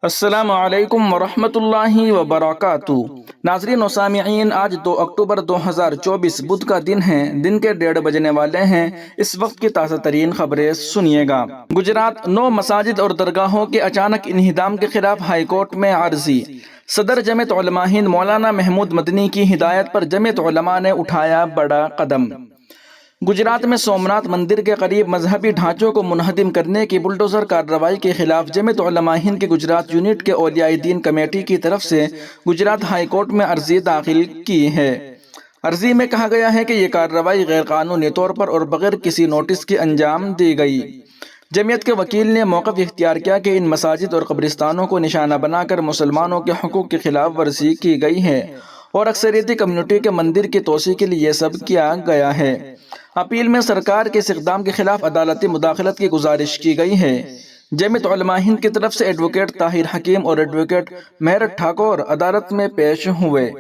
السلام علیکم ورحمۃ اللہ وبرکاتہ۔ ناظرین و سامعین، آج 2 اکتوبر 2024 بدھ کا دن ہے۔ دن کے 1:30 بجنے والے ہیں۔ اس وقت کی تازہ ترین خبریں سنیے گا۔ گجرات 9 مساجد اور درگاہوں کے اچانک انہدام کے خلاف ہائی کورٹ میں عرضی۔ صدر جمعیت علماء ہند مولانا محمود مدنی کی ہدایت پر جمعیت علماء نے اٹھایا بڑا قدم۔ گجرات میں سومناتھ مندر کے قریب مذہبی ڈھانچوں کو منہدم کرنے کی بلڈوزر کارروائی کے خلاف جمعیت علماء ہند کی گجرات یونٹ کے اولیاء دین کمیٹی کی طرف سے گجرات ہائی کورٹ میں عرضی داخل کی ہے۔ عرضی میں کہا گیا ہے کہ یہ کارروائی غیر قانونی طور پر اور بغیر کسی نوٹس کے انجام دی گئی۔ جمعیت کے وکیل نے موقف اختیار کیا کہ ان مساجد اور قبرستانوں کو نشانہ بنا کر مسلمانوں کے حقوق کی خلاف ورزی کی گئی ہے اور اکثریتی کمیونٹی کے مندر کی توسیع کے لیے یہ سب کیا گیا ہے۔ اپیل میں سرکار کے اس اقدام کے خلاف عدالتی مداخلت کی گزارش کی گئی ہے۔ جمعیت علماء ہند کی طرف سے ایڈوکیٹ طاہر حکیم اور ایڈوکیٹ مہرت ٹھاکر عدالت میں پیش ہوئے۔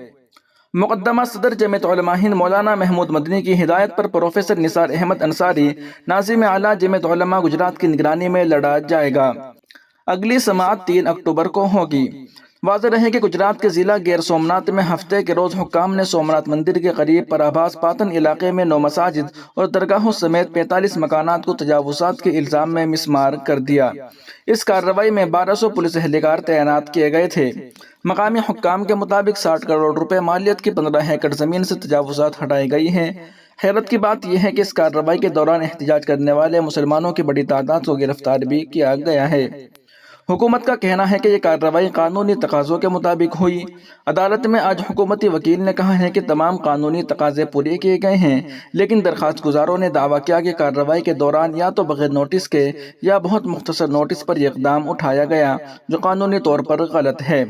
مقدمہ صدر جمعیت علماء ہند مولانا محمود مدنی کی ہدایت پر پروفیسر نثار احمد انصاری ناظم اعلیٰ جمعیت علماء گجرات کی نگرانی میں لڑا جائے گا۔ اگلی سماعت 3 اکتوبر کو ہوگی۔ واضح رہے کہ گجرات کے ضلع گیر سومناتھ میں ہفتے کے روز حکام نے سومناتھ مندر کے قریب پرابھاس پاتن علاقے میں 9 مساجد اور درگاہوں سمیت 45 مکانات کو تجاوزات کے الزام میں مسمار کر دیا۔ اس کارروائی میں 1200 پولیس اہلکار تعینات کیے گئے تھے۔ مقامی حکام کے مطابق 60 کروڑ روپے مالیت کی 15 ایکڑ زمین سے تجاوزات ہٹائی گئی ہیں۔ حیرت کی بات یہ ہے کہ اس کارروائی کے دوران احتجاج کرنے والے مسلمانوں کی بڑی تعداد کو گرفتار بھی کیا گیا ہے۔ حکومت کا کہنا ہے کہ یہ کارروائی قانونی تقاضوں کے مطابق ہوئی۔ عدالت میں آج حکومتی وکیل نے کہا ہے کہ تمام قانونی تقاضے پورے کیے گئے ہیں، لیکن درخواست گزاروں نے دعویٰ کیا کہ کارروائی کے دوران یا تو بغیر نوٹس کے یا بہت مختصر نوٹس پر یہ اقدام اٹھایا گیا، جو قانونی طور پر غلط ہے۔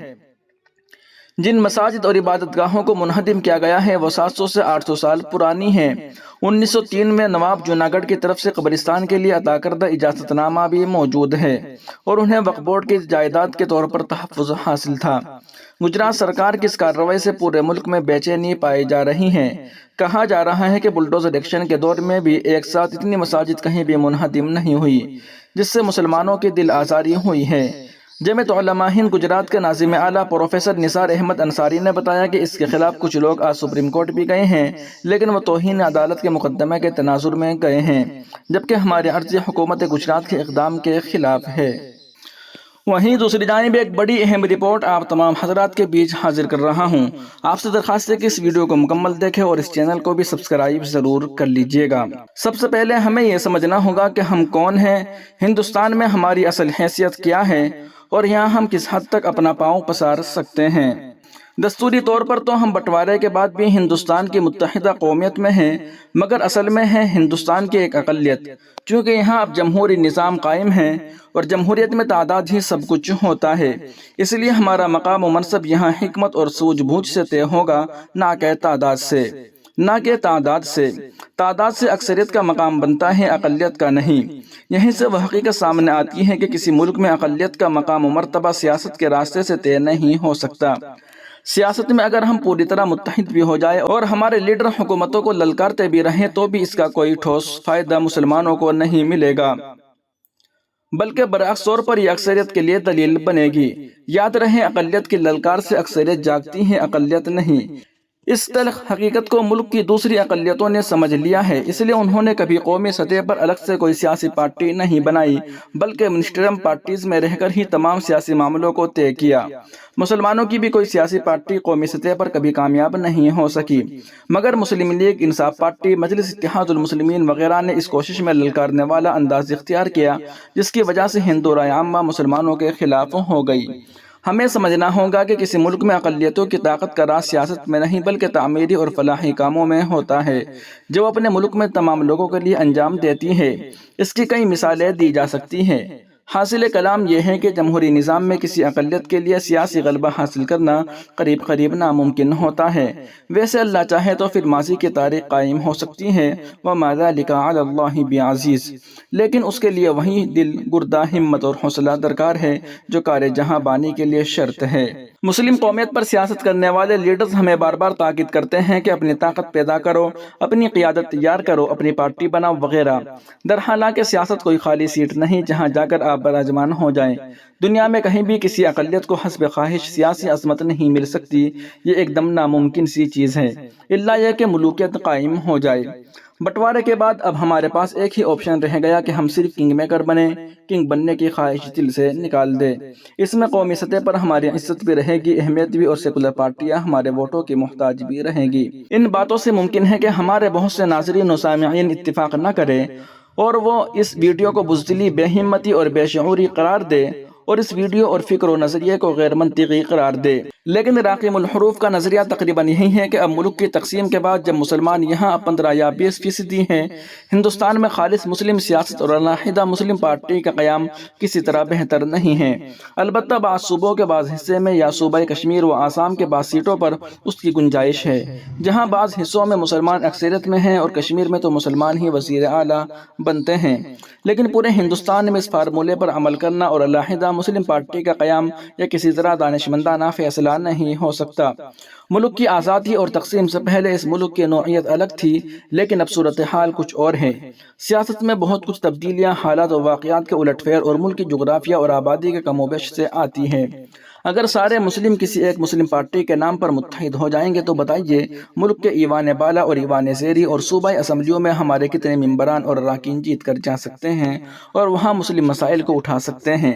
جن مساجد اور عبادت گاہوں کو منہدم کیا گیا ہے وہ 700 سے 800 سال پرانی ہیں۔ 1903 میں نواب جوناگڑھ کی طرف سے قبرستان کے لیے عطا کردہ اجازت نامہ بھی موجود ہے اور انہیں وقف بورڈ کی جائیداد کے طور پر تحفظ حاصل تھا۔ گجرات سرکار کی اس کارروائی سے پورے ملک میں بے چینی پائی جا رہی ہے۔ کہا جا رہا ہے کہ بلڈوزر ایکشن کے دور میں بھی ایک ساتھ اتنی مساجد کہیں بھی منہدم نہیں ہوئی، جس سے مسلمانوں کی دل آزاری ہوئی ہے۔ جمعیت علماء ہند گجرات کے ناظم اعلیٰ پروفیسر نثار احمد انصاری نے بتایا کہ اس کے خلاف کچھ لوگ آج سپریم کورٹ بھی گئے ہیں، لیکن وہ توہین عدالت کے مقدمے کے تناظر میں گئے ہیں، جبکہ ہماری عرضی حکومت گجرات کے اقدام کے خلاف ہے۔ وہیں دوسری جانب ایک بڑی اہم رپورٹ آپ تمام حضرات کے بیچ حاضر کر رہا ہوں۔ آپ سے درخواست ہے کہ اس ویڈیو کو مکمل دیکھیں اور اس چینل کو بھی سبسکرائب ضرور کر لیجئے گا۔ سب سے پہلے ہمیں یہ سمجھنا ہوگا کہ ہم کون ہیں، ہندوستان میں ہماری اصل حیثیت کیا ہے اور یہاں ہم کس حد تک اپنا پاؤں پسار سکتے ہیں۔ دستوری طور پر تو ہم بٹوارے کے بعد بھی ہندوستان کی متحدہ قومیت میں ہیں، مگر اصل میں ہے ہندوستان کی ایک اقلیت، چونکہ یہاں اب جمہوری نظام قائم ہے اور جمہوریت میں تعداد ہی سب کچھ ہوتا ہے۔ اس لیے ہمارا مقام و منصب یہاں حکمت اور سوجھ بوجھ سے طے ہوگا، نہ کہ تعداد سے۔ تعداد سے اکثریت کا مقام بنتا ہے، اقلیت کا نہیں۔ یہیں سے وہ حقیقت سامنے آتی ہے کہ کسی ملک میں اقلیت کا مقام و مرتبہ سیاست کے راستے سے طے نہیں ہو سکتا۔ سیاست میں اگر ہم پوری طرح متحد بھی ہو جائے اور ہمارے لیڈر حکومتوں کو للکارتے بھی رہیں تو بھی اس کا کوئی ٹھوس فائدہ مسلمانوں کو نہیں ملے گا، بلکہ برعکس طور پر یہ اکثریت کے لیے دلیل بنے گی۔ یاد رہے، اقلیت کی للکار سے اکثریت جاگتی ہے، اقلیت نہیں۔ اس تلخ حقیقت کو ملک کی دوسری اقلیتوں نے سمجھ لیا ہے، اس لیے انہوں نے کبھی قومی سطح پر الگ سے کوئی سیاسی پارٹی نہیں بنائی، بلکہ منسٹریم پارٹیز میں رہ کر ہی تمام سیاسی معاملوں کو طے کیا۔ مسلمانوں کی بھی کوئی سیاسی پارٹی قومی سطح پر کبھی کامیاب نہیں ہو سکی، مگر مسلم لیگ، انصاف پارٹی، مجلس اتحاد المسلمین وغیرہ نے اس کوشش میں للکارنے والا انداز اختیار کیا، جس کی وجہ سے ہندو رائے عامہ مسلمانوں کے خلاف ہو گئی۔ ہمیں سمجھنا ہوگا کہ کسی ملک میں اقلیتوں کی طاقت کا راز سیاست میں نہیں بلکہ تعمیری اور فلاحی کاموں میں ہوتا ہے، جو اپنے ملک میں تمام لوگوں کے لیے انجام دیتی ہے۔ اس کی کئی مثالیں دی جا سکتی ہیں۔ حاصل کلام یہ ہے کہ جمہوری نظام میں کسی اقلیت کے لیے سیاسی غلبہ حاصل کرنا قریب ناممکن ہوتا ہے۔ ویسے اللہ چاہے تو پھر ماضی کی تاریخ قائم ہو سکتی ہے، وَمَا ذَلِكَ عَلَى اللَّهِ بِعَزِيزٍ، لیکن اس کے لیے وہی دل گردہ ہمت اور حوصلہ درکار ہے جو کار جہاں بانی کے لیے شرط ہے۔ مسلم قومیت پر سیاست کرنے والے لیڈرز ہمیں بار بار تاکید کرتے ہیں کہ اپنی طاقت پیدا کرو، اپنی قیادت تیار کرو، اپنی پارٹی بناؤ وغیرہ۔ درحالانکہ سیاست کوئی خالی سیٹ نہیں جہاں جا کر آپ براجمان ہو جائیں۔ دنیا میں کہیں بھی کسی اقلیت کو حسب خواہش سیاسی عظمت نہیں مل سکتی، یہ ایک دم ناممکن سی چیز ہے، الا یہ کہ ملوکیت قائم ہو جائے۔ بٹوارے کے بعد اب ہمارے پاس ایک ہی آپشن رہ گیا کہ ہم صرف کنگ میکر بنیں، کنگ بننے کی خواہش دل سے نکال دیں۔ اس میں قومی سطح پر ہماری عزت بھی رہے گی، اہمیت بھی، اور سیکولر پارٹیاں ہمارے ووٹوں کی محتاج بھی رہیں گی۔ ان باتوں سے ممکن ہے کہ ہمارے بہت سے ناظرین و سامعین اتفاق نہ کریں اور وہ اس ویڈیو کو بزدلی، بے ہمتی اور بے شعوری قرار دے، اور اس ویڈیو اور فکر و نظریے کو غیر منطقی قرار دے۔ لیکن راقم الحروف کا نظریہ تقریباً یہی ہے کہ اب ملک کی تقسیم کے بعد جب مسلمان یہاں 15 یا 20% ہیں، ہندوستان میں خالص مسلم سیاست اور علیحدہ مسلم پارٹی کا قیام کسی طرح بہتر نہیں ہے۔ البتہ بعض صوبوں کے بعض حصے میں یا صوبہ کشمیر و آسام کے بعض سیٹوں پر اس کی گنجائش ہے، جہاں بعض حصوں میں مسلمان اکثریت میں ہیں اور کشمیر میں تو مسلمان ہی وزیر اعلیٰ بنتے ہیں۔ لیکن پورے ہندوستان میں اس فارمولے پر عمل کرنا اور علیحدہ مسلم پارٹی کا قیام یہ کسی طرح دانشمندانہ فیصلہ نہیں ہو سکتا۔ ملک کی آزادی اور تقسیم سے پہلے اس ملک کی نوعیت الگ تھی، لیکن اب صورتحال کچھ اور ہے۔ سیاست میں بہت کچھ تبدیلیاں حالات و واقعات کے الٹ پھیر اور ملک کی جغرافیہ اور آبادی کے کم و بیش سے آتی ہیں۔ اگر سارے مسلم کسی ایک مسلم پارٹی کے نام پر متحد ہو جائیں گے تو بتائیے ملک کے ایوان بالا اور ایوان زیری اور صوبائی اسمبلیوں میں ہمارے کتنے ممبران اور اراکین جیت کر جا سکتے ہیں اور وہاں مسلم مسائل کو اٹھا سکتے ہیں۔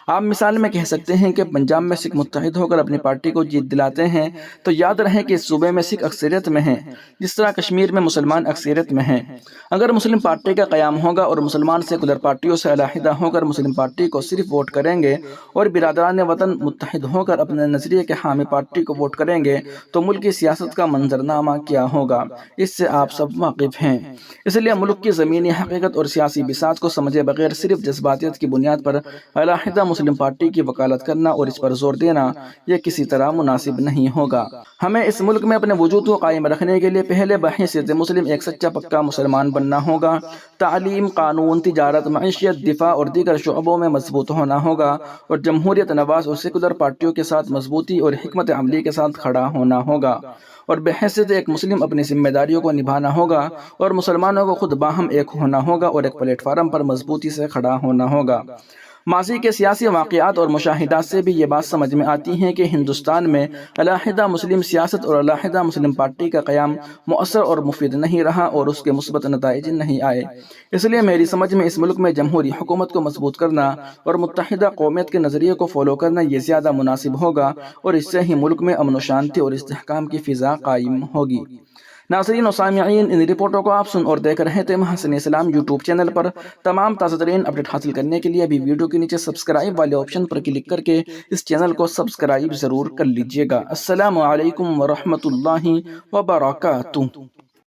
آپ مثال میں کہہ سکتے ہیں کہ پنجاب میں سکھ متحد ہو کر اپنی پارٹی کو جیت دلاتے ہیں، تو یاد رہے کہ اس صوبے میں سکھ اکثریت میں ہیں، جس طرح کشمیر میں مسلمان اکثریت میں ہیں۔ اگر مسلم پارٹی کا قیام ہوگا اور مسلمان سیکولر پارٹیوں سے علیحدہ ہو کر مسلم پارٹی کو صرف ووٹ کریں گے اور برادران وطن متحد ہو کر اپنے نظریے کے حامی پارٹی کو ووٹ کریں گے تو ملک کی سیاست کا منظرنامہ کیا ہوگا، اس سے آپ سب واقف ہیں۔ اس لیے ملک کی زمینی حقیقت اور سیاسی بساط کو سمجھے بغیر صرف جذباتیت کی بنیاد پر علیحدہ مسلم پارٹی کی وکالت کرنا اور اس پر زور دینا یہ کسی طرح مناسب نہیں ہوگا۔ ہمیں اس ملک میں اپنے وجود کو قائم رکھنے کے لیے پہلے بحیثیت مسلم ایک سچا پکا مسلمان بننا ہوگا، تعلیم، قانون، تجارت، معیشت، دفاع اور دیگر شعبوں میں مضبوط ہونا ہوگا اور جمہوریت نواز اور سیکولر پارٹیوں کے ساتھ مضبوطی اور حکمت عملی کے ساتھ کھڑا ہونا ہوگا، اور بحیثیت ایک مسلم اپنی ذمہ داریوں کو نبھانا ہوگا اور مسلمانوں کو خود باہم ایک ہونا ہوگا اور ایک پلیٹ فارم پر مضبوطی سے کھڑا ہونا ہوگا۔ ماضی کے سیاسی واقعات اور مشاہدات سے بھی یہ بات سمجھ میں آتی ہے کہ ہندوستان میں علیحدہ مسلم سیاست اور علیحدہ مسلم پارٹی کا قیام مؤثر اور مفید نہیں رہا اور اس کے مثبت نتائج نہیں آئے۔ اس لیے میری سمجھ میں اس ملک میں جمہوری حکومت کو مضبوط کرنا اور متحدہ قومیت کے نظریے کو فالو کرنا یہ زیادہ مناسب ہوگا اور اس سے ہی ملک میں امن و شانتی اور استحکام کی فضا قائم ہوگی۔ ناظرین و سامعین، ان رپورٹوں کو آپ سن اور دیکھ رہے تھے محسن اسلام یوٹیوب چینل پر۔ تمام تازہ ترین اپڈیٹ حاصل کرنے کے لیے ابھی ویڈیو کے نیچے سبسکرائب والے آپشن پر کلک کر کے اس چینل کو سبسکرائب ضرور کر لیجئے گا۔ السلام علیکم ورحمۃ اللہ وبرکاتہ۔